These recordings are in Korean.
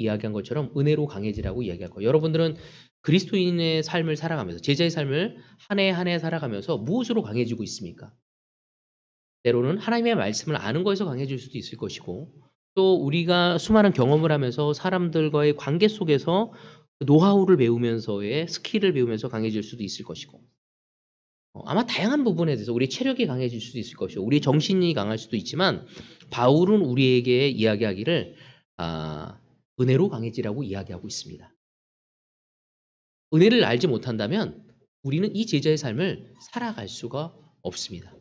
이야기한 것처럼 은혜로 강해지라고 이야기할 거예요. 여러분들은 그리스도인의 삶을 살아가면서 제자의 삶을 한 해 한 해 살아가면서 무엇으로 강해지고 있습니까? 때로는 하나님의 말씀을 아는 거에서 강해질 수도 있을 것이고 또 우리가 수많은 경험을 하면서 사람들과의 관계 속에서 노하우를 배우면서의 스킬을 배우면서 강해질 수도 있을 것이고 아마 다양한 부분에 대해서 우리의 체력이 강해질 수도 있을 것이고 우리의 정신이 강할 수도 있지만 바울은 우리에게 이야기하기를 은혜로 강해지라고 이야기하고 있습니다. 은혜를 알지 못한다면 우리는 이 제자의 삶을 살아갈 수가 없습니다.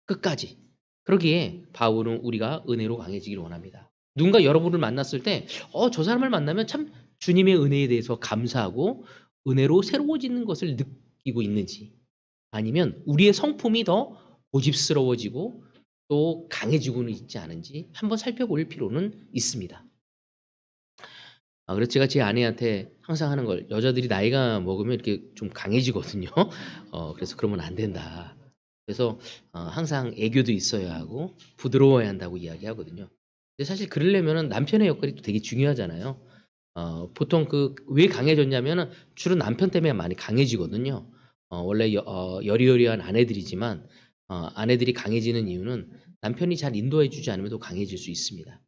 끝까지. 그러기에 바울은 우리가 은혜로 강해지기를 원합니다. 누군가 여러분을 만났을 때 저 사람을 만나면 참 주님의 은혜에 대해서 감사하고 은혜로 새로워지는 것을 느끼고 있는지 아니면 우리의 성품이 더 고집스러워지고 또 강해지고는 있지 않은지 한번 살펴볼 필요는 있습니다. 그래서 제가 제 아내한테 항상 하는 걸 여자들이 나이가 먹으면 이렇게 좀 강해지거든요. 그래서 그러면 안 된다. 그래서 항상 애교도 있어야 하고 부드러워야 한다고 이야기하거든요. 근데 사실 그러려면 남편의 역할이 또 되게 중요하잖아요. 보통 왜 강해졌냐면은 주로 남편 때문에 많이 강해지거든요. 원래 여리여리한 아내들이지만 아내들이 강해지는 이유는 남편이 잘 인도해주지 않으면 더 강해질 수 있습니다.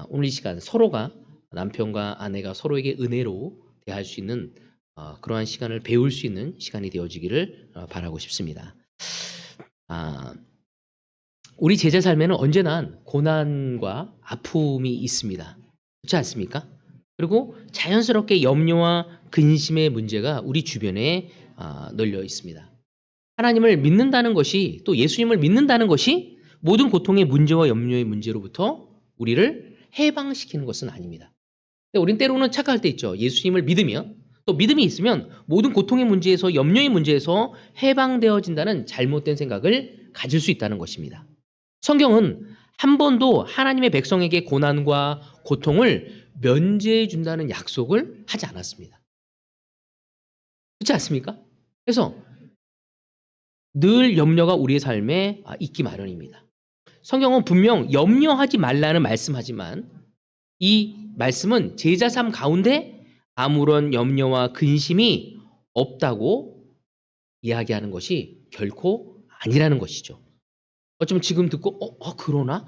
오늘 이 시간 서로가 남편과 아내가 서로에게 은혜로 대할 수 있는 그러한 시간을 배울 수 있는 시간이 되어지기를 바라고 싶습니다. 우리 제자 삶에는 언제나 고난과 아픔이 있습니다. 그렇지 않습니까? 그리고 자연스럽게 염려와 근심의 문제가 우리 주변에 널려 있습니다. 하나님을 믿는다는 것이 또 예수님을 믿는다는 것이 모든 고통의 문제와 염려의 문제로부터 우리를 해방시키는 것은 아닙니다. 우린 때로는 착각할 때 있죠. 예수님을 믿으면 또 믿음이 있으면 모든 고통의 문제에서 염려의 문제에서 해방되어진다는 잘못된 생각을 가질 수 있다는 것입니다. 성경은 한 번도 하나님의 백성에게 고난과 고통을 면제해 준다는 약속을 하지 않았습니다. 그렇지 않습니까? 그래서 늘 염려가 우리의 삶에 있기 마련입니다. 성경은 분명 염려하지 말라는 말씀하지만 이 말씀은 제자 삶 가운데 아무런 염려와 근심이 없다고 이야기하는 것이 결코 아니라는 것이죠. 어쩌면 지금 듣고 그러나?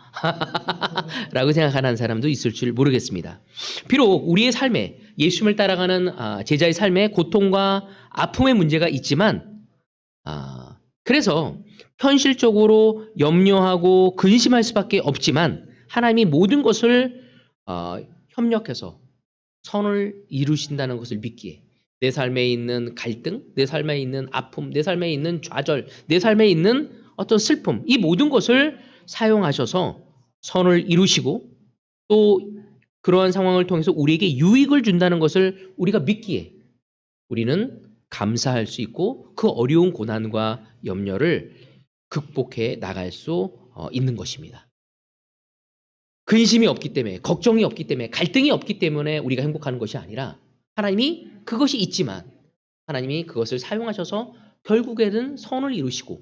라고 생각하는 사람도 있을 줄 모르겠습니다. 비록 우리의 삶에 예수님을 따라가는 제자의 삶에 고통과 아픔의 문제가 있지만 그래서 현실적으로 염려하고 근심할 수밖에 없지만 하나님이 모든 것을 협력해서 선을 이루신다는 것을 믿기에 내 삶에 있는 갈등, 내 삶에 있는 아픔, 내 삶에 있는 좌절, 내 삶에 있는 어떤 슬픔, 이 모든 것을 사용하셔서 선을 이루시고 또 그러한 상황을 통해서 우리에게 유익을 준다는 것을 우리가 믿기에 우리는 감사할 수 있고 그 어려운 고난과 염려를 극복해 나갈 수 있는 것입니다. 근심이 없기 때문에, 걱정이 없기 때문에, 갈등이 없기 때문에 우리가 행복하는 것이 아니라 하나님이 그것이 있지만 하나님이 그것을 사용하셔서 결국에는 선을 이루시고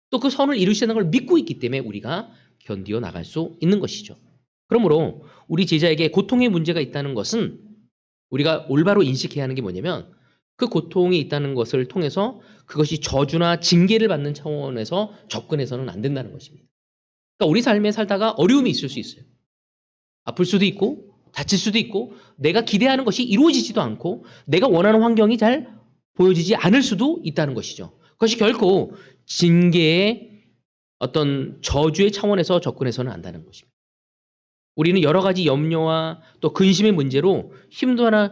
또 그 선을 이루시는 걸 믿고 있기 때문에 우리가 견디어 나갈 수 있는 것이죠. 그러므로 우리 제자에게 고통의 문제가 있다는 것은 우리가 올바로 인식해야 하는 게 뭐냐면 그 고통이 있다는 것을 통해서 그것이 저주나 징계를 받는 차원에서 접근해서는 안 된다는 것입니다. 그러니까 우리 삶에 살다가 어려움이 있을 수 있어요. 아플 수도 있고 다칠 수도 있고 내가 기대하는 것이 이루어지지도 않고 내가 원하는 환경이 잘 보여지지 않을 수도 있다는 것이죠. 그것이 결코 징계의 어떤 저주의 차원에서 접근해서는 안 된다는 것입니다. 우리는 여러 가지 염려와 또 근심의 문제로 힘들어할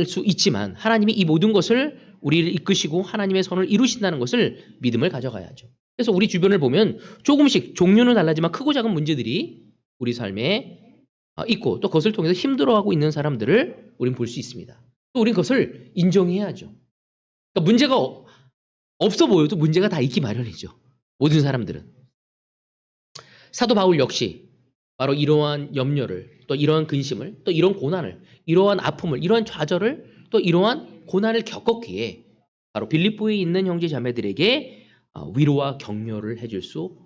수 있지만 하나님이 이 모든 것을 우리를 이끄시고 하나님의 선을 이루신다는 것을 믿음을 가져가야죠. 그래서 우리 주변을 보면 조금씩 종류는 달라지만 크고 작은 문제들이 우리 삶에 있고 또 그것을 통해서 힘들어하고 있는 사람들을 우리는 볼 수 있습니다. 또 우리는 그것을 인정해야죠. 그러니까 문제가 없어 보여도 문제가 다 있기 마련이죠. 모든 사람들은. 사도 바울 역시 바로 이러한 염려를 또 이러한 근심을 또 이런 고난을 이러한 아픔을 이러한 좌절을 또 이러한 고난을 겪었기에 바로 빌립보에 있는 형제 자매들에게 위로와 격려를 해줄 수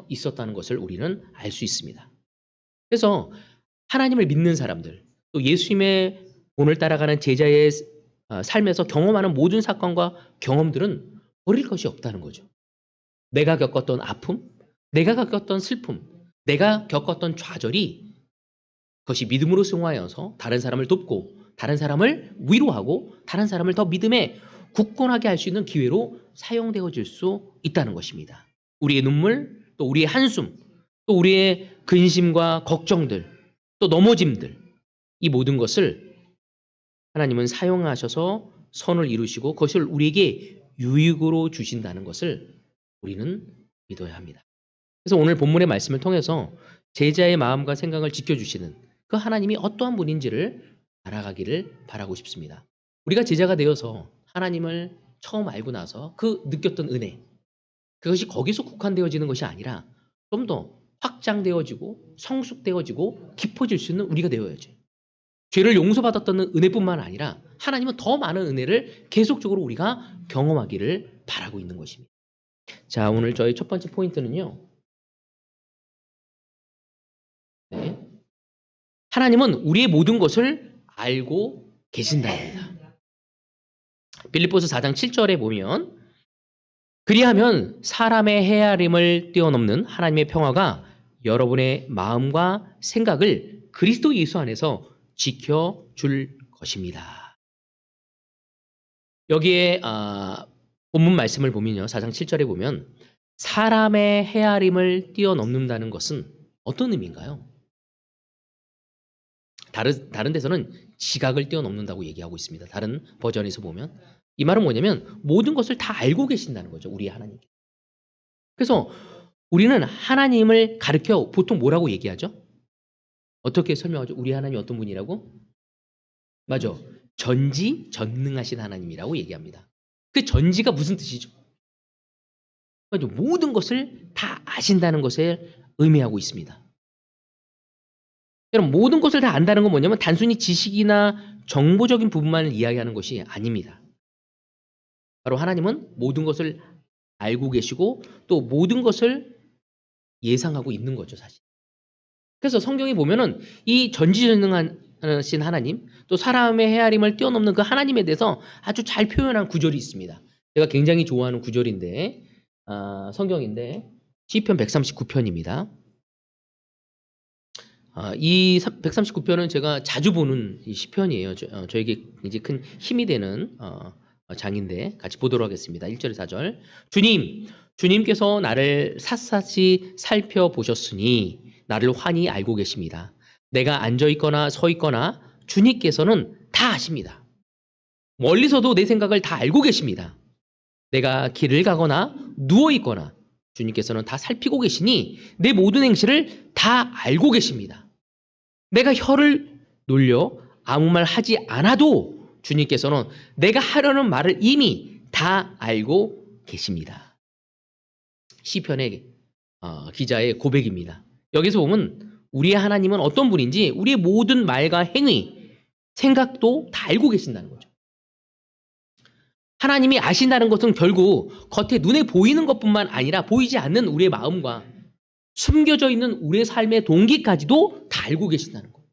있었다는 것을 우리는 알 수 있습니다. 그래서 하나님을 믿는 사람들 또 예수님의 본을 따라가는 제자의 삶에서 경험하는 모든 사건과 경험들은 버릴 것이 없다는 거죠. 내가 겪었던 아픔, 내가 겪었던 슬픔, 내가 겪었던 좌절이 그것이 믿음으로 승화하여서 다른 사람을 돕고 다른 사람을 위로하고 다른 사람을 더 믿음에 굳건하게 할 수 있는 기회로 사용되어질 수 있다는 것입니다. 우리의 눈물, 또 우리의 한숨, 또 우리의 근심과 걱정들, 또 넘어짐들, 이 모든 것을 하나님은 사용하셔서 선을 이루시고 그것을 우리에게 유익으로 주신다는 것을 우리는 믿어야 합니다. 그래서 오늘 본문의 말씀을 통해서 제자의 마음과 생각을 지켜주시는 그 하나님이 어떠한 분인지를 알아가기를 바라고 싶습니다. 우리가 제자가 되어서 하나님을 처음 알고 나서 그 느꼈던 은혜, 그것이 거기서 국한되어지는 것이 아니라 좀 더 확장되어지고 성숙되어지고 깊어질 수 있는 우리가 되어야죠. 죄를 용서받았던 은혜뿐만 아니라 하나님은 더 많은 은혜를 계속적으로 우리가 경험하기를 바라고 있는 것입니다. 자, 오늘 저희 첫 번째 포인트는요. 네. 하나님은 우리의 모든 것을 알고 계신다입니다. 빌립보서 4장 7절에 보면 그리하면 사람의 헤아림을 뛰어넘는 하나님의 평화가 여러분의 마음과 생각을 그리스도 예수 안에서 지켜줄 것입니다. 여기에 본문 말씀을 보면요. 4장 7절에 보면 사람의 헤아림을 뛰어넘는다는 것은 어떤 의미인가요? 다른 데서는 지각을 뛰어넘는다고 얘기하고 있습니다. 다른 버전에서 보면 이 말은 뭐냐면 모든 것을 다 알고 계신다는 거죠. 우리 하나님. 그래서 우리는 하나님을 가르쳐 보통 뭐라고 얘기하죠? 어떻게 설명하죠? 우리 하나님이 어떤 분이라고? 맞아. 전지전능하신 하나님이라고 얘기합니다. 그 전지가 무슨 뜻이죠? 맞아. 모든 것을 다 아신다는 것을 의미하고 있습니다. 여러분, 모든 것을 다 안다는 건 뭐냐면 단순히 지식이나 정보적인 부분만을 이야기하는 것이 아닙니다. 바로 하나님은 모든 것을 알고 계시고 또 모든 것을 예상하고 있는 거죠, 사실. 그래서 성경에 보면은 이 전지전능하신 하나님, 또 사람의 헤아림을 뛰어넘는 그 하나님에 대해서 아주 잘 표현한 구절이 있습니다. 제가 굉장히 좋아하는 구절인데, 성경인데 시편 139편입니다. 이 139편은 제가 자주 보는 이 시편이에요. 저에게 이제 큰 힘이 되는 장인데 같이 보도록 하겠습니다. 1절에 4절. 주님께서 나를 샅샅이 살펴보셨으니 나를 환히 알고 계십니다. 내가 앉아있거나 서있거나 주님께서는 다 아십니다. 멀리서도 내 생각을 다 알고 계십니다. 내가 길을 가거나 누워있거나 주님께서는 다 살피고 계시니 내 모든 행실을 다 알고 계십니다. 내가 혀를 놀려 아무 말 하지 않아도 주님께서는 내가 하려는 말을 이미 다 알고 계십니다. 시편의 기자의 고백입니다. 여기서 보면 우리의 하나님은 어떤 분인지 우리의 모든 말과 행위, 생각도 다 알고 계신다는 거죠. 하나님이 아신다는 것은 결국 겉에 눈에 보이는 것뿐만 아니라 보이지 않는 우리의 마음과 숨겨져 있는 우리의 삶의 동기까지도 다 알고 계신다는 거예요.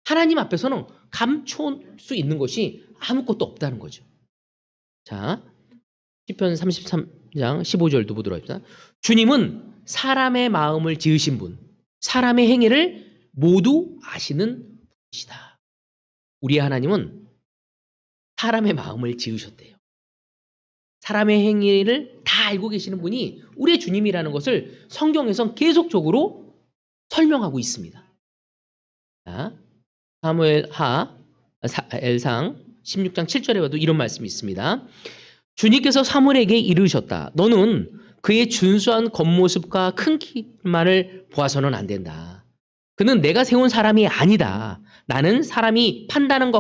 하나님 앞에서는 감출 수 있는 것이 아무것도 없다는 거죠. 자, 시편 33장 15절도 보도록 합시다. 주님은 사람의 마음을 지으신 분, 사람의 행위를 모두 아시는 분이시다. 우리 하나님은 사람의 마음을 지으셨대요. 사람의 행위를 다 알고 계시는 분이 우리의 주님이라는 것을 성경에선 계속적으로 설명하고 있습니다. 자, 사무엘상 16장 7절에 봐도 이런 말씀이 있습니다. 주님께서 사무엘에게 이르셨다. 너는 그의 준수한 겉모습과 큰 키만을 보아서는 안 된다. 그는 내가 세운 사람이 아니다. 나는 사람이 판단하는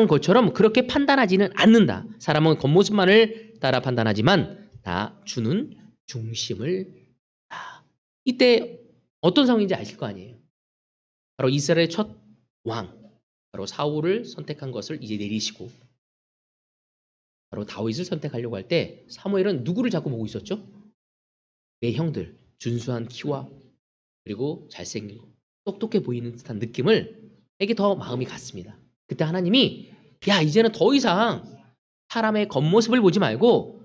것처럼 그렇게 판단하지는 않는다. 사람은 겉모습만을 따라 판단하지만 나 주는 중심을 다. 이때 어떤 상황인지 아실 거 아니에요. 바로 이스라엘의 첫 왕, 바로 사울을 선택한 것을 이제 내리시고 바로 다윗을 선택하려고 할 때 사무엘은 누구를 자꾸 보고 있었죠? 내 형들, 준수한 키와 그리고 잘생긴 거, 똑똑해 보이는 듯한 느낌을 에게 더 마음이 갔습니다. 그때 하나님이 야 이제는 더 이상 사람의 겉모습을 보지 말고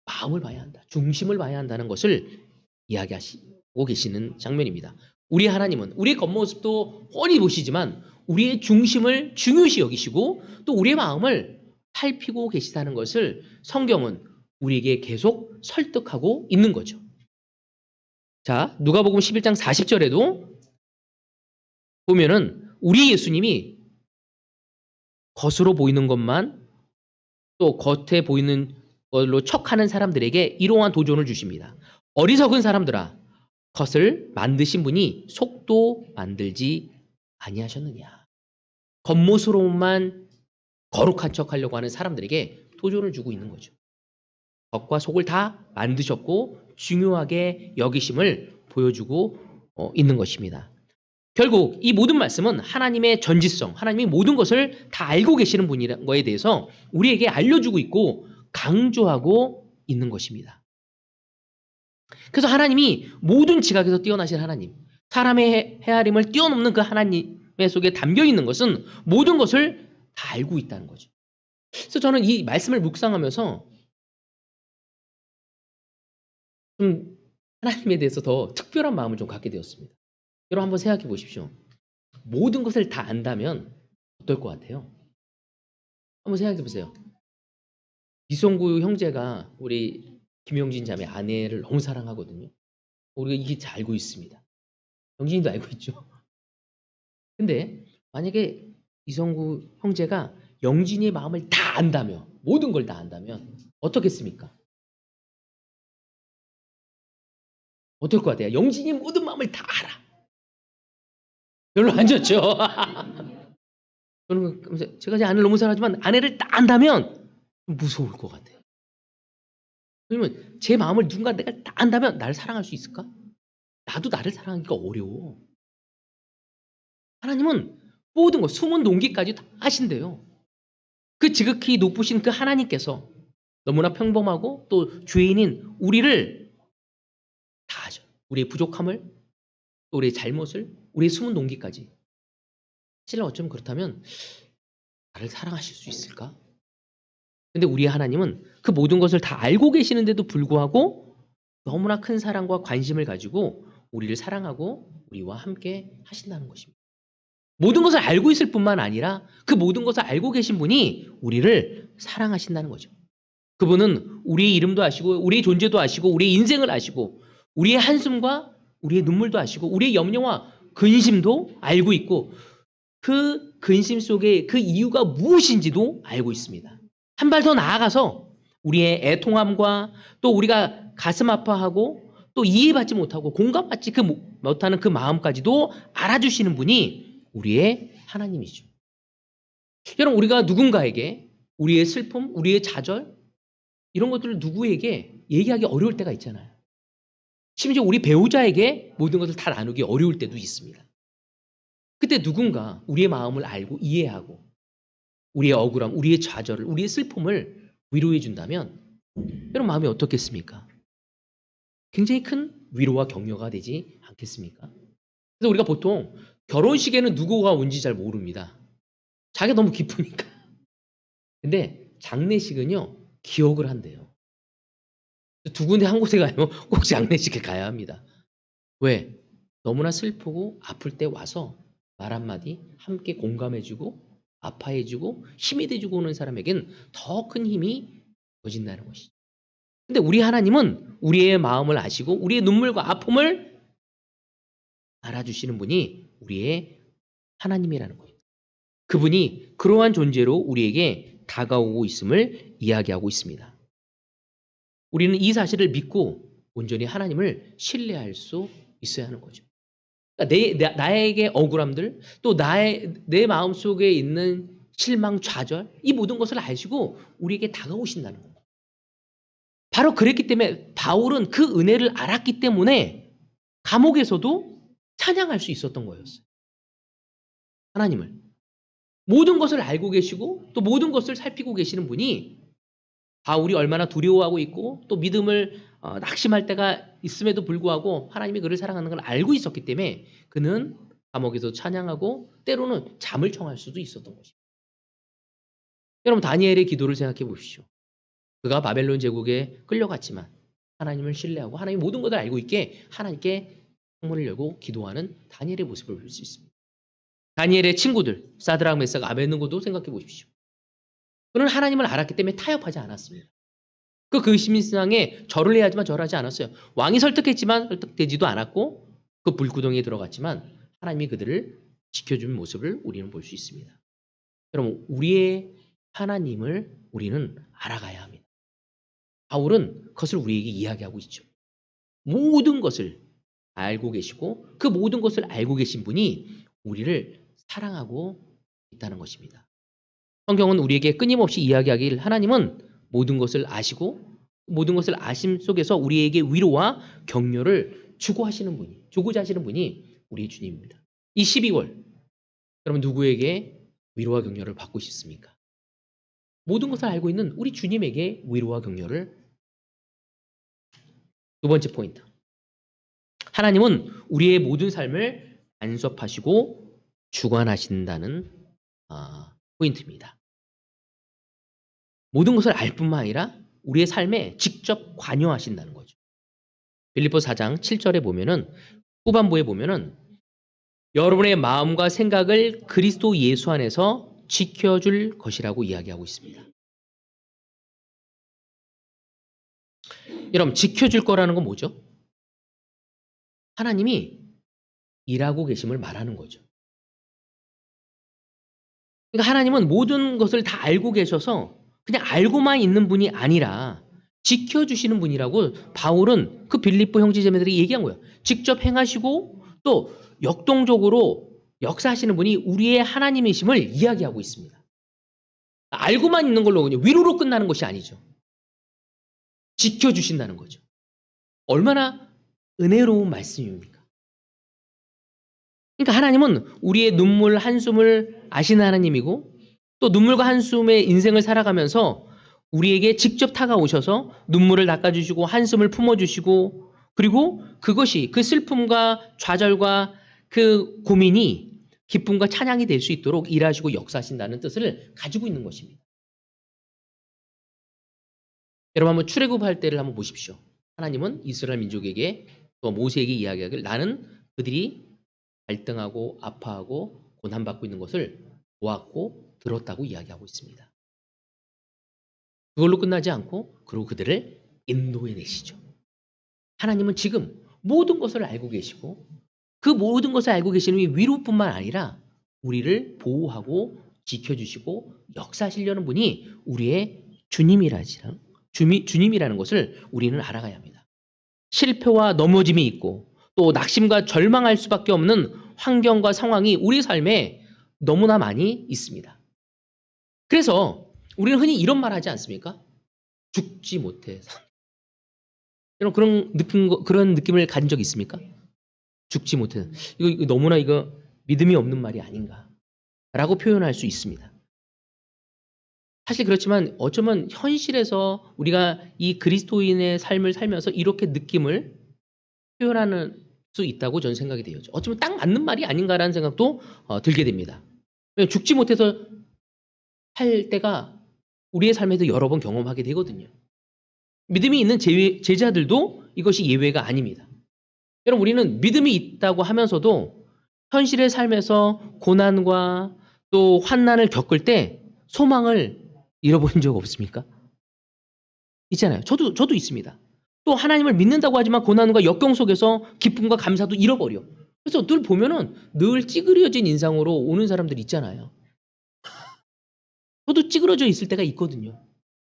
마음을 봐야 한다. 중심을 봐야 한다는 것을 이야기하시고 계시는 장면입니다. 우리 하나님은 우리의 겉모습도 뻔히 보시지만 우리의 중심을 중요시 여기시고 또 우리의 마음을 살피고 계시다는 것을 성경은 우리에게 계속 설득하고 있는 거죠. 자, 누가복음 11장 40절에도 보면은 우리 예수님이 겉으로 보이는 것만 또 겉에 보이는 걸로 척하는 사람들에게 이러한 도전을 주십니다. 어리석은 사람들아, 겉을 만드신 분이 속도 만들지 아니하셨느냐. 겉모습으로만 거룩한 척하려고 하는 사람들에게 도전을 주고 있는 거죠. 겉과 속을 다 만드셨고 중요하게 여기심을 보여주고 있는 것입니다. 결국 이 모든 말씀은 하나님의 전지성, 하나님이 모든 것을 다 알고 계시는 분이라는 거에 대해서 우리에게 알려주고 있고 강조하고 있는 것입니다. 그래서 하나님이 모든 지각에서 뛰어나신 하나님, 사람의 헤아림을 뛰어넘는 그 하나님의 속에 담겨 있는 것은 모든 것을 다 알고 있다는 거죠. 그래서 저는 이 말씀을 묵상하면서 좀 하나님에 대해서 더 특별한 마음을 좀 갖게 되었습니다. 여러분 한번 생각해 보십시오. 모든 것을 다 안다면 어떨 것 같아요? 한번 생각해 보세요. 이성구 형제가 우리 김용진 자매 아내를 너무 사랑하거든요. 우리가 이게 잘 알고 있습니다. 영진이도 알고 있죠. 근데 만약에 이성구 형제가 영진이의 마음을 다 안다면, 모든 걸 다 안다면 어떻겠습니까? 어떨 것 같아요? 영진이의 모든 마음을 다 알아. 별로 안 좋죠. 저는 제가 제 아내를 너무 사랑하지만 아내를 다 안다면 무서울 것 같아요. 왜냐면 제 마음을 누군가 내가 다 안다면 나를 사랑할 수 있을까? 나도 나를 사랑하기가 어려워. 하나님은 모든 것, 숨은 동기까지 다 아신대요. 그 지극히 높으신 그 하나님께서 너무나 평범하고 또 죄인인 우리를 다 아셔. 우리의 부족함을, 또 우리의 잘못을, 우리의 숨은 동기까지. 사실 어쩌면 그렇다면 나를 사랑하실 수 있을까? 근데 우리 하나님은 그 모든 것을 다 알고 계시는데도 불구하고 너무나 큰 사랑과 관심을 가지고 우리를 사랑하고 우리와 함께 하신다는 것입니다. 모든 것을 알고 있을 뿐만 아니라 그 모든 것을 알고 계신 분이 우리를 사랑하신다는 거죠. 그분은 우리의 이름도 아시고 우리의 존재도 아시고 우리의 인생을 아시고 우리의 한숨과 우리의 눈물도 아시고 우리의 염려와 근심도 알고 있고 그 근심 속에 그 이유가 무엇인지도 알고 있습니다. 한 발 더 나아가서 우리의 애통함과 또 우리가 가슴 아파하고 또 이해받지 못하고 공감받지 못하는 그 마음까지도 알아주시는 분이 우리의 하나님이죠. 여러분 우리가 누군가에게 우리의 슬픔, 우리의 좌절 이런 것들을 누구에게 얘기하기 어려울 때가 있잖아요. 심지어 우리 배우자에게 모든 것을 다 나누기 어려울 때도 있습니다. 그때 누군가 우리의 마음을 알고 이해하고 우리의 억울함, 우리의 좌절을, 우리의 슬픔을 위로해 준다면 여러분 마음이 어떻겠습니까? 굉장히 큰 위로와 격려가 되지 않겠습니까? 그래서 우리가 보통 결혼식에는 누구가 온지 잘 모릅니다. 자기가 너무 기쁘니까. 근데 장례식은요, 기억을 한대요. 두 군데 한 곳에 가요. 꼭 장례식에 가야 합니다. 왜? 너무나 슬프고 아플 때 와서 말 한마디 함께 공감해주고 아파해주고 힘이 돼주고 오는 사람에겐 더 큰 힘이 더진다는 것이죠. 근데 우리 하나님은 우리의 마음을 아시고 우리의 눈물과 아픔을 알아주시는 분이 우리의 하나님이라는 거예요. 그분이 그러한 존재로 우리에게 다가오고 있음을 이야기하고 있습니다. 우리는 이 사실을 믿고 온전히 하나님을 신뢰할 수 있어야 하는 거죠. 그러니까 나에게 억울함들, 또 내 마음속에 있는 실망, 좌절, 이 모든 것을 아시고 우리에게 다가오신다는 거예요. 바로 그랬기 때문에 바울은 그 은혜를 알았기 때문에 감옥에서도 찬양할 수 있었던 거였어요. 하나님을. 모든 것을 알고 계시고 또 모든 것을 살피고 계시는 분이 바울이 얼마나 두려워하고 있고 또 믿음을 낙심할 때가 있음에도 불구하고 하나님이 그를 사랑하는 걸 알고 있었기 때문에 그는 감옥에서 찬양하고 때로는 잠을 청할 수도 있었던 것입니다. 여러분 다니엘의 기도를 생각해 보십시오. 그가 바벨론 제국에 끌려갔지만 하나님을 신뢰하고 하나님 모든 것을 알고 있게 하나님께 창문을 열고 기도하는 다니엘의 모습을 볼 수 있습니다. 다니엘의 친구들 사드락 메삭 아벳느고도 생각해 보십시오. 그는 하나님을 알았기 때문에 타협하지 않았습니다. 그 시민신앙에 절을 해야 하지만 절하지 않았어요. 왕이 설득했지만 설득되지도 않았고 그 불구덩이에 들어갔지만 하나님이 그들을 지켜준 모습을 우리는 볼 수 있습니다. 여러분 우리의 하나님을 우리는 알아가야 합니다. 바울은 그것을 우리에게 이야기하고 있죠. 모든 것을 알고 계시고 그 모든 것을 알고 계신 분이 우리를 사랑하고 있다는 것입니다. 성경은 우리에게 끊임없이 이야기하길 하나님은 모든 것을 아시고 모든 것을 아심 속에서 우리에게 위로와 격려를 주고자 하시는 분이 우리 주님입니다. 이 12월 여러분 누구에게 위로와 격려를 받고 싶습니까? 모든 것을 알고 있는 우리 주님에게 위로와 격려를. 두 번째 포인트. 하나님은 우리의 모든 삶을 간섭하시고 주관하신다는 포인트입니다. 모든 것을 알 뿐만 아니라 우리의 삶에 직접 관여하신다는 거죠. 빌립보서 4장 7절에 보면은 후반부에 보면은 여러분의 마음과 생각을 그리스도 예수 안에서 지켜줄 것이라고 이야기하고 있습니다. 여러분 지켜줄 거라는 건 뭐죠? 하나님이 일하고 계심을 말하는 거죠. 그러니까 하나님은 모든 것을 다 알고 계셔서 그냥 알고만 있는 분이 아니라 지켜주시는 분이라고 바울은 그 빌립보 형제자매들이 얘기한 거예요. 직접 행하시고 또 역동적으로 역사하시는 분이 우리의 하나님이심을 이야기하고 있습니다. 알고만 있는 걸로 그냥 위로로 끝나는 것이 아니죠. 지켜주신다는 거죠. 얼마나 은혜로운 말씀입니까? 그러니까 하나님은 우리의 눈물 한숨을 아시는 하나님이고 또 눈물과 한숨의 인생을 살아가면서 우리에게 직접 다가오셔서 눈물을 닦아주시고 한숨을 품어주시고 그리고 그것이 그 슬픔과 좌절과 그 고민이 기쁨과 찬양이 될 수 있도록 일하시고 역사하신다는 뜻을 가지고 있는 것입니다. 여러분 한번 출애굽할 때를 한번 보십시오. 하나님은 이스라엘 민족에게 또 모세에게 이야기하길 나는 그들이 갈등하고 아파하고 고난받고 있는 것을 보았고 들었다고 이야기하고 있습니다. 그걸로 끝나지 않고 그리고 그들을 인도해 내시죠. 하나님은 지금 모든 것을 알고 계시고 그 모든 것을 알고 계시는 위로뿐만 아니라 우리를 보호하고 지켜주시고 역사하시려는 분이 우리의 주님이라는 것을 우리는 알아가야 합니다. 실패와 넘어짐이 있고 또 낙심과 절망할 수밖에 없는 환경과 상황이 우리 삶에 너무나 많이 있습니다. 그래서 우리는 흔히 이런 말 하지 않습니까? 죽지 못해. 여러분 그런 느낌을 가진 적 있습니까? 죽지 못해. 이거 너무나 믿음이 없는 말이 아닌가라고 표현할 수 있습니다. 사실 그렇지만 어쩌면 현실에서 우리가 이 그리스도인의 삶을 살면서 이렇게 느낌을 표현하는 수 있다고 저는 생각이 돼요. 어쩌면 딱 맞는 말이 아닌가라는 생각도 들게 됩니다. 죽지 못해서 할 때가 우리의 삶에도 여러 번 경험하게 되거든요. 믿음이 있는 제자들도 이것이 예외가 아닙니다. 여러분 우리는 믿음이 있다고 하면서도 현실의 삶에서 고난과 또 환난을 겪을 때 소망을 잃어본 적 없습니까? 있잖아요. 저도 있습니다. 또 하나님을 믿는다고 하지만 고난과 역경 속에서 기쁨과 감사도 잃어버려. 그래서 늘 보면은 늘 찌그러진 인상으로 오는 사람들 있잖아요. 저도 찌그러져 있을 때가 있거든요.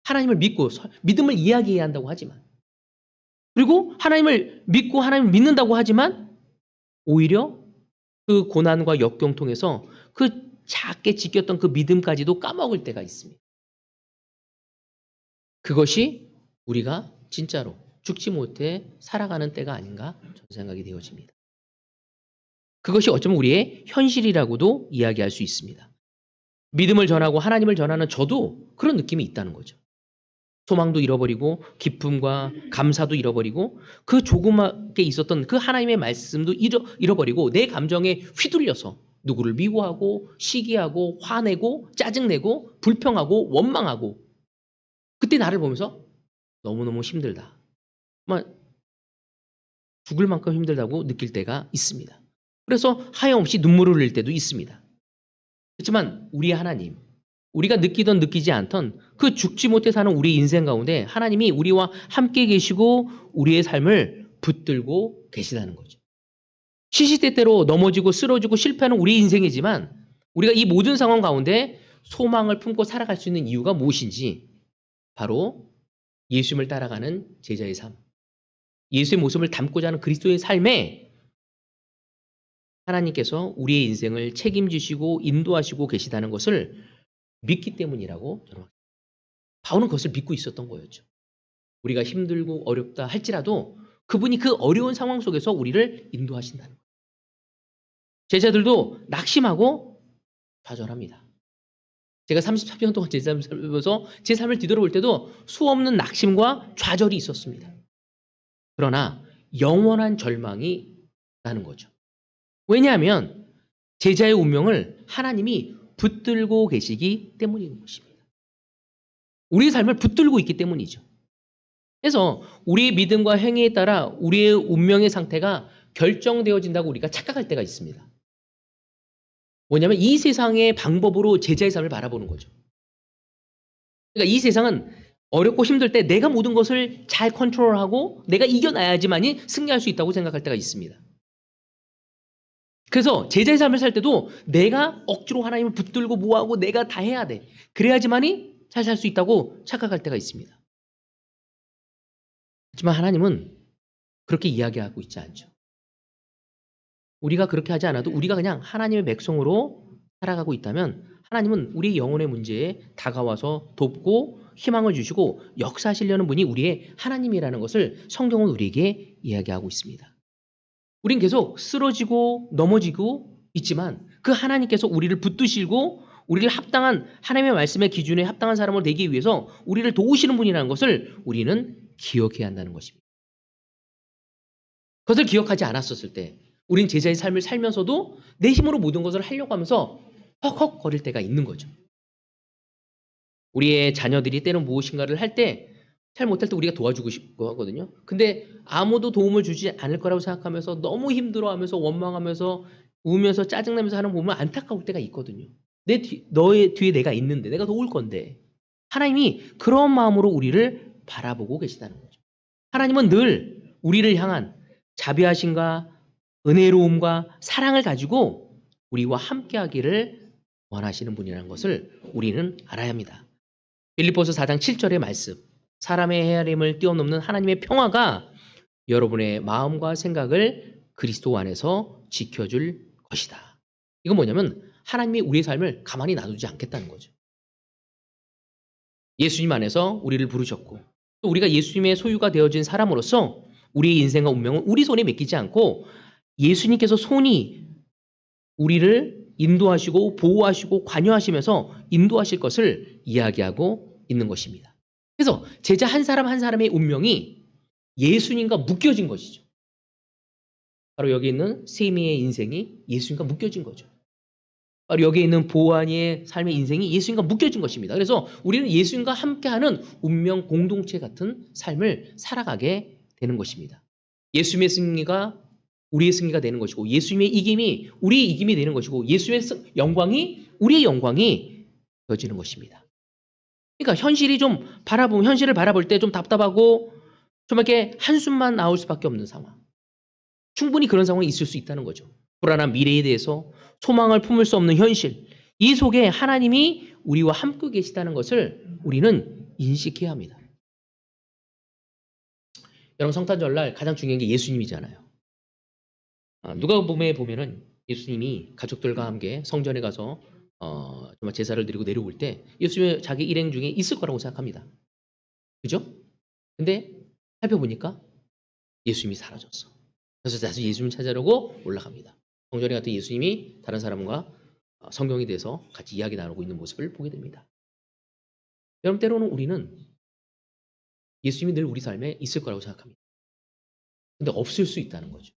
하나님을 믿고 믿음을 이야기해야 한다고 하지만 그리고 하나님을 믿고 하나님을 믿는다고 하지만 오히려 그 고난과 역경 통해서 그 작게 지켰던 그 믿음까지도 까먹을 때가 있습니다. 그것이 우리가 진짜로 죽지 못해 살아가는 때가 아닌가 저는 생각이 되어집니다. 그것이 어쩌면 우리의 현실이라고도 이야기할 수 있습니다. 믿음을 전하고 하나님을 전하는 저도 그런 느낌이 있다는 거죠. 소망도 잃어버리고 기쁨과 감사도 잃어버리고 그 조그맣게 있었던 그 하나님의 말씀도 잃어버리고 내 감정에 휘둘려서 누구를 미워하고 시기하고 화내고 짜증내고 불평하고 원망하고 그때 나를 보면서 너무너무 힘들다. 정말 죽을 만큼 힘들다고 느낄 때가 있습니다. 그래서 하염없이 눈물을 흘릴 때도 있습니다. 그렇지만 우리 하나님, 우리가 느끼던 느끼지 않던 그 죽지 못해 사는 우리 인생 가운데 하나님이 우리와 함께 계시고 우리의 삶을 붙들고 계시다는 거죠. 시시때때로 넘어지고 쓰러지고 실패하는 우리 인생이지만 우리가 이 모든 상황 가운데 소망을 품고 살아갈 수 있는 이유가 무엇인지 바로 예수님을 따라가는 제자의 삶, 예수의 모습을 담고자 하는 그리스도의 삶에 하나님께서 우리의 인생을 책임지시고 인도하시고 계시다는 것을 믿기 때문이라고 저는 바울은 그것을 믿고 있었던 거였죠. 우리가 힘들고 어렵다 할지라도 그분이 그 어려운 상황 속에서 우리를 인도하신다는 거예요. 제자들도 낙심하고 좌절합니다. 제가 33년 동안 제 삶을 살면서 제 삶을 뒤돌아볼 때도 수없는 낙심과 좌절이 있었습니다. 그러나 영원한 절망이 나는 거죠. 왜냐하면 제자의 운명을 하나님이 붙들고 계시기 때문인 것입니다. 우리의 삶을 붙들고 있기 때문이죠. 그래서 우리의 믿음과 행위에 따라 우리의 운명의 상태가 결정되어진다고 우리가 착각할 때가 있습니다. 뭐냐면 이 세상의 방법으로 제자의 삶을 바라보는 거죠. 그러니까 이 세상은 어렵고 힘들 때 내가 모든 것을 잘 컨트롤하고 내가 이겨나야지만이 승리할 수 있다고 생각할 때가 있습니다. 그래서 제자의 삶을 살 때도 내가 억지로 하나님을 붙들고 뭐하고 내가 다 해야 돼. 그래야지만이 잘 살 수 있다고 착각할 때가 있습니다. 하지만 하나님은 그렇게 이야기하고 있지 않죠. 우리가 그렇게 하지 않아도 우리가 그냥 하나님의 백성으로 살아가고 있다면 하나님은 우리 영혼의 문제에 다가와서 돕고 희망을 주시고 역사하시려는 분이 우리의 하나님이라는 것을 성경은 우리에게 이야기하고 있습니다. 우린 계속 쓰러지고 넘어지고 있지만 그 하나님께서 우리를 붙드시고 우리를 합당한 하나님의 말씀의 기준에 합당한 사람으로 되기 위해서 우리를 도우시는 분이라는 것을 우리는 기억해야 한다는 것입니다. 그것을 기억하지 않았었을 때 우린 제자의 삶을 살면서도 내 힘으로 모든 것을 하려고 하면서 헉헉거릴 때가 있는 거죠. 우리의 자녀들이 때론 무엇인가를 할 때 잘 못할 때 우리가 도와주고 싶고 하거든요. 근데 아무도 도움을 주지 않을 거라고 생각하면서 너무 힘들어하면서 원망하면서 우면서 짜증내면서 하는 거 보면 안타까울 때가 있거든요. 너의 뒤에 내가 있는데 내가 도울 건데 하나님이 그런 마음으로 우리를 바라보고 계시다는 거죠. 하나님은 늘 우리를 향한 자비하심과 은혜로움과 사랑을 가지고 우리와 함께하기를 원하시는 분이라는 것을 우리는 알아야 합니다. 빌립보서 4장 7절의 말씀, 사람의 헤아림을 뛰어넘는 하나님의 평화가 여러분의 마음과 생각을 그리스도 안에서 지켜줄 것이다. 이건 뭐냐면 하나님이 우리의 삶을 가만히 놔두지 않겠다는 거죠. 예수님 안에서 우리를 부르셨고 또 우리가 예수님의 소유가 되어진 사람으로서 우리의 인생과 운명은 우리 손에 맡기지 않고 예수님께서 손이 우리를 인도하시고 보호하시고 관여하시면서 인도하실 것을 이야기하고 있는 것입니다. 그래서 제자 한 사람 한 사람의 운명이 예수님과 묶여진 것이죠. 바로 여기 있는 세미의 인생이 예수님과 묶여진 거죠. 바로 여기 있는 보아니의 삶의 인생이 예수님과 묶여진 것입니다. 그래서 우리는 예수님과 함께하는 운명 공동체 같은 삶을 살아가게 되는 것입니다. 예수님의 승리가 우리의 승리가 되는 것이고 예수님의 이김이 우리의 이김이 되는 것이고 예수님의 영광이 우리의 영광이 되어지는 것입니다. 그러니까 현실을 바라볼 때 좀 답답하고 좀 이렇게 한숨만 나올 수밖에 없는 상황. 충분히 그런 상황이 있을 수 있다는 거죠. 불안한 미래에 대해서 소망을 품을 수 없는 현실. 이 속에 하나님이 우리와 함께 계시다는 것을 우리는 인식해야 합니다. 여러분 성탄절날 가장 중요한 게 예수님이잖아요. 누가복음에 보면은 예수님이 가족들과 함께 성전에 가서 정말 제사를 드리고 내려올 때 예수님의 자기 일행 중에 있을 거라고 생각합니다. 그죠? 근데 살펴보니까 예수님이 사라졌어. 그래서 다시 예수님 찾아려고 올라갑니다. 성전에 갔던 예수님이 다른 사람과 성경에 대해서 같이 이야기 나누고 있는 모습을 보게 됩니다. 여러분 때로는 우리는 예수님이 늘 우리 삶에 있을 거라고 생각합니다. 근데 없을 수 있다는 거죠.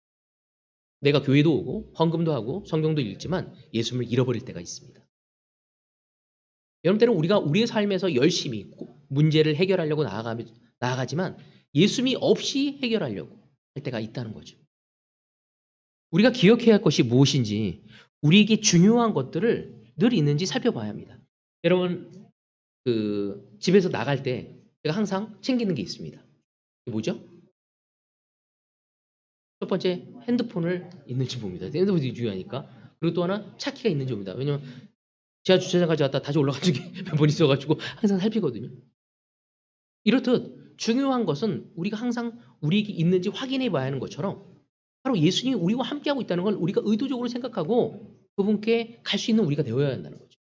내가 교회도 오고 헌금도 하고 성경도 읽지만 예수님을 잃어버릴 때가 있습니다. 여러분 때는 우리가 우리의 삶에서 열심히 문제를 해결하려고 나아가지만 예수님이 없이 해결하려고 할 때가 있다는 거죠. 우리가 기억해야 할 것이 무엇인지 우리에게 중요한 것들을 늘 있는지 살펴봐야 합니다. 여러분 집에서 나갈 때 제가 항상 챙기는 게 있습니다. 이게 뭐죠? 첫 번째 핸드폰을 있는지 봅니다. 핸드폰이 중요하니까. 그리고 또 하나 차키가 있는지 봅니다. 왜냐면 지하 주차장까지 왔다 다시 올라간 적이 몇 번 있어가지고 항상 살피거든요. 이렇듯 중요한 것은 우리가 항상 우리에게 있는지 확인해 봐야 하는 것처럼 바로 예수님이 우리와 함께하고 있다는 걸 우리가 의도적으로 생각하고 그분께 갈 수 있는 우리가 되어야 한다는 거죠.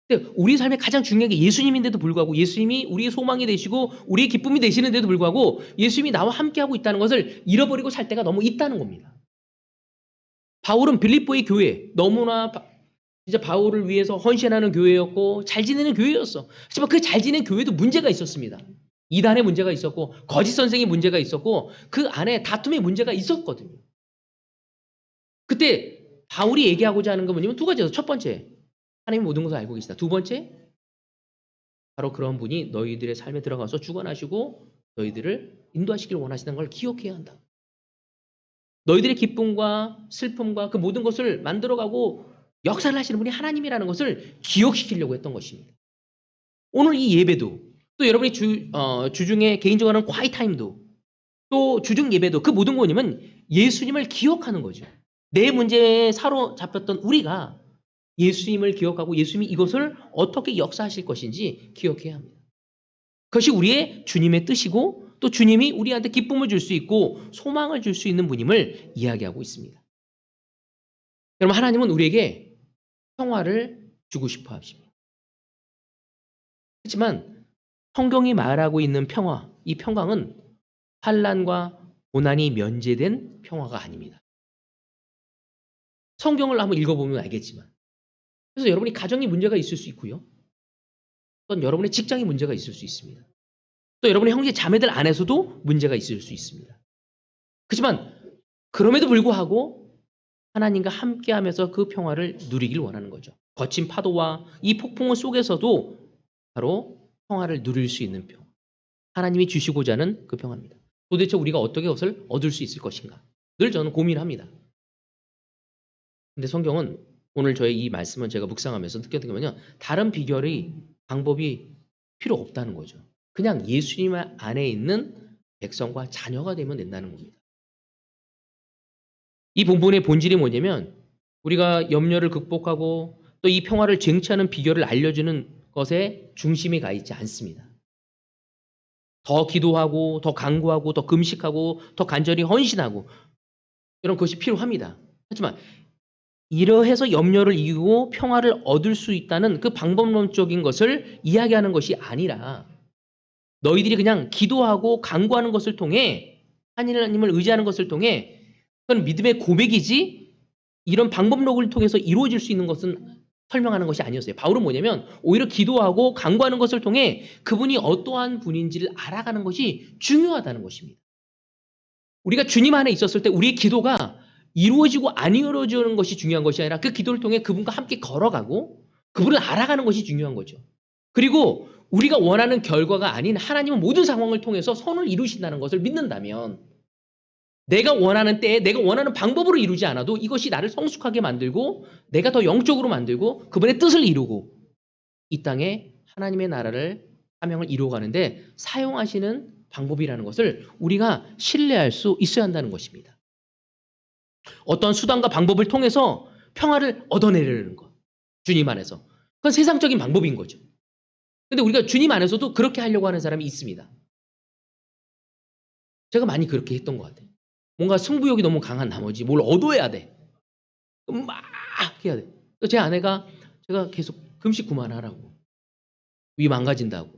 근데 우리 삶에 가장 중요한 게 예수님인데도 불구하고 예수님이 우리의 소망이 되시고 우리의 기쁨이 되시는데도 불구하고 예수님이 나와 함께하고 있다는 것을 잃어버리고 살 때가 너무 있다는 겁니다. 바울은 빌립보의 교회 너무나 진짜 바울을 위해서 헌신하는 교회였고 잘 지내는 교회였어. 하지만 그 잘 지내는 교회도 문제가 있었습니다. 이단의 문제가 있었고 거짓 선생의 문제가 있었고 그 안에 다툼의 문제가 있었거든요. 그때 바울이 얘기하고자 하는 건 뭐냐면 두 가지예요. 첫 번째, 하나님이 모든 것을 알고 계시다. 두 번째, 바로 그런 분이 너희들의 삶에 들어가서 주관하시고 너희들을 인도하시길 원하시는 걸 기억해야 한다. 너희들의 기쁨과 슬픔과 그 모든 것을 만들어가고 역사를 하시는 분이 하나님이라는 것을 기억시키려고 했던 것입니다. 오늘 이 예배도 또 여러분이 주중에 개인적으로 하는 콰이 타임도 또 주중 예배도 그 모든 거 뭐냐면 예수님을 기억하는 거죠. 내 문제에 사로잡혔던 우리가 예수님을 기억하고 예수님이 이것을 어떻게 역사하실 것인지 기억해야 합니다. 그것이 우리의 주님의 뜻이고 또 주님이 우리한테 기쁨을 줄 수 있고 소망을 줄 수 있는 분임을 이야기하고 있습니다. 여러분 하나님은 우리에게 평화를 주고 싶어 하십니다. 하지만 성경이 말하고 있는 평화, 이 평강은 환난과 고난이 면제된 평화가 아닙니다. 성경을 한번 읽어보면 알겠지만 그래서 여러분이 가정에 문제가 있을 수 있고요. 또는 여러분의 직장에 문제가 있을 수 있습니다. 또 여러분의 형제 자매들 안에서도 문제가 있을 수 있습니다. 그렇지만 그럼에도 불구하고 하나님과 함께하면서 그 평화를 누리길 원하는 거죠. 거친 파도와 이 폭풍 속에서도 바로 평화를 누릴 수 있는 평화. 하나님이 주시고자 하는 그 평화입니다. 도대체 우리가 어떻게 그것을 얻을 수 있을 것인가? 늘 저는 고민합니다. 근데 성경은 오늘 저의 이 말씀은 제가 묵상하면서 느꼈던 게 뭐냐? 다른 비결이 방법이 필요 없다는 거죠. 그냥 예수님 안에 있는 백성과 자녀가 되면 된다는 겁니다. 이 본문의 본질이 뭐냐면 우리가 염려를 극복하고 또 이 평화를 쟁취하는 비결을 알려주는 것에 중심이 가 있지 않습니다. 더 기도하고 더 간구하고 더 금식하고 더 간절히 헌신하고 이런 것이 필요합니다. 하지만 이러해서 염려를 이기고 평화를 얻을 수 있다는 그 방법론적인 것을 이야기하는 것이 아니라 너희들이 그냥 기도하고 간구하는 것을 통해 하나님을 의지하는 것을 통해 그건 믿음의 고백이지 이런 방법론을 통해서 이루어질 수 있는 것은 설명하는 것이 아니었어요. 바울은 뭐냐면 오히려 기도하고 간구하는 것을 통해 그분이 어떠한 분인지를 알아가는 것이 중요하다는 것입니다. 우리가 주님 안에 있었을 때 우리의 기도가 이루어지고 안 이루어지는 것이 중요한 것이 아니라 그 기도를 통해 그분과 함께 걸어가고 그분을 알아가는 것이 중요한 거죠. 그리고 우리가 원하는 결과가 아닌 하나님은 모든 상황을 통해서 선을 이루신다는 것을 믿는다면 내가 원하는 때에 내가 원하는 방법으로 이루지 않아도 이것이 나를 성숙하게 만들고 내가 더 영적으로 만들고 그분의 뜻을 이루고 이 땅에 하나님의 나라를 사명을 이루어가는데 사용하시는 방법이라는 것을 우리가 신뢰할 수 있어야 한다는 것입니다. 어떤 수단과 방법을 통해서 평화를 얻어내려는 것. 주님 안에서. 그건 세상적인 방법인 거죠. 근데 우리가 주님 안에서도 그렇게 하려고 하는 사람이 있습니다. 제가 많이 그렇게 했던 것 같아요. 뭔가 승부욕이 너무 강한 나머지 뭘 얻어야 돼. 막 해야 돼. 제 아내가 제가 계속 금식 그만하라고. 위 망가진다고.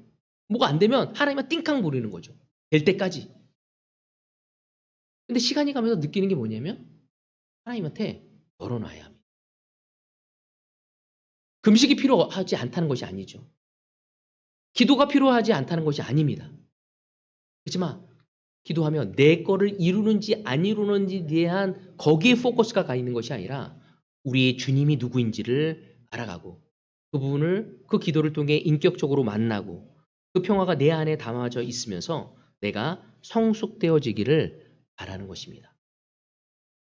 뭐가 안 되면 하나님만 띵캉 부리는 거죠. 될 때까지. 근데 시간이 가면서 느끼는 게 뭐냐면 하나님한테 열어놔야 합니다. 금식이 필요하지 않다는 것이 아니죠. 기도가 필요하지 않다는 것이 아닙니다. 그렇지만 기도하면 내 거를 이루는지 안 이루는지에 대한 거기에 포커스가 가 있는 것이 아니라 우리의 주님이 누구인지를 알아가고 그 부분을 그 기도를 통해 인격적으로 만나고 그 평화가 내 안에 담아져 있으면서 내가 성숙되어지기를 바라는 것입니다.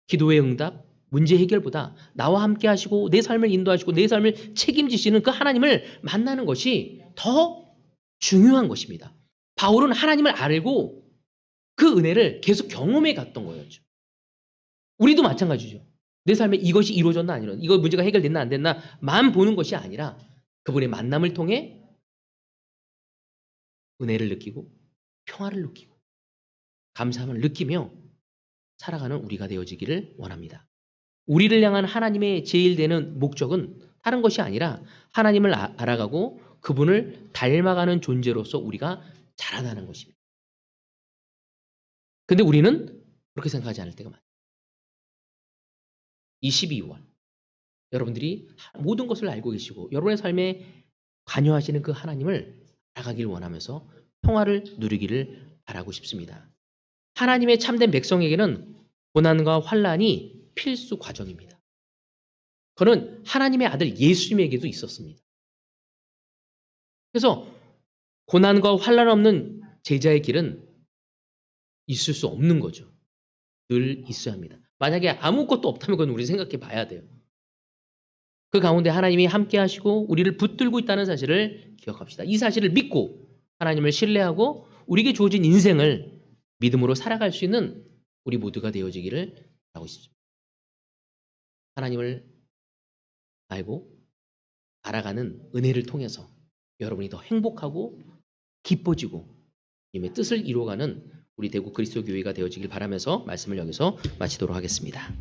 기도의 응답, 문제 해결보다 나와 함께 하시고 내 삶을 인도하시고 내 삶을 책임지시는 그 하나님을 만나는 것이 더 중요한 것입니다. 바울은 하나님을 알고 그 은혜를 계속 경험해 갔던 거였죠. 우리도 마찬가지죠. 내 삶에 이것이 이루어졌나 안 이루어졌나, 이거 문제가 해결됐나 안 됐나만 보는 것이 아니라 그분의 만남을 통해 은혜를 느끼고 평화를 느끼고 감사함을 느끼며 살아가는 우리가 되어지기를 원합니다. 우리를 향한 하나님의 제일 되는 목적은 다른 것이 아니라 하나님을 알아가고 그분을 닮아가는 존재로서 우리가 자라나는 것입니다. 근데 우리는 그렇게 생각하지 않을 때가 많아요. 이 12월 여러분들이 모든 것을 알고 계시고 여러분의 삶에 관여하시는 그 하나님을 알아가길 원하면서 평화를 누리기를 바라고 싶습니다. 하나님의 참된 백성에게는 고난과 환난이 필수 과정입니다. 그는 하나님의 아들 예수님에게도 있었습니다. 그래서 고난과 환난 없는 제자의 길은 있을 수 없는 거죠. 늘 있어야 합니다. 만약에 아무것도 없다면 그건 우리 생각해 봐야 돼요. 그 가운데 하나님이 함께 하시고 우리를 붙들고 있다는 사실을 기억합시다. 이 사실을 믿고 하나님을 신뢰하고 우리에게 주어진 인생을 믿음으로 살아갈 수 있는 우리 모두가 되어지기를 바라고 싶습니다. 하나님을 알고 알아가는 은혜를 통해서 여러분이 더 행복하고 기뻐지고 주님의 뜻을 이루어가는 우리 대구 그리스도 교회가 되어지길 바라면서 말씀을 여기서 마치도록 하겠습니다.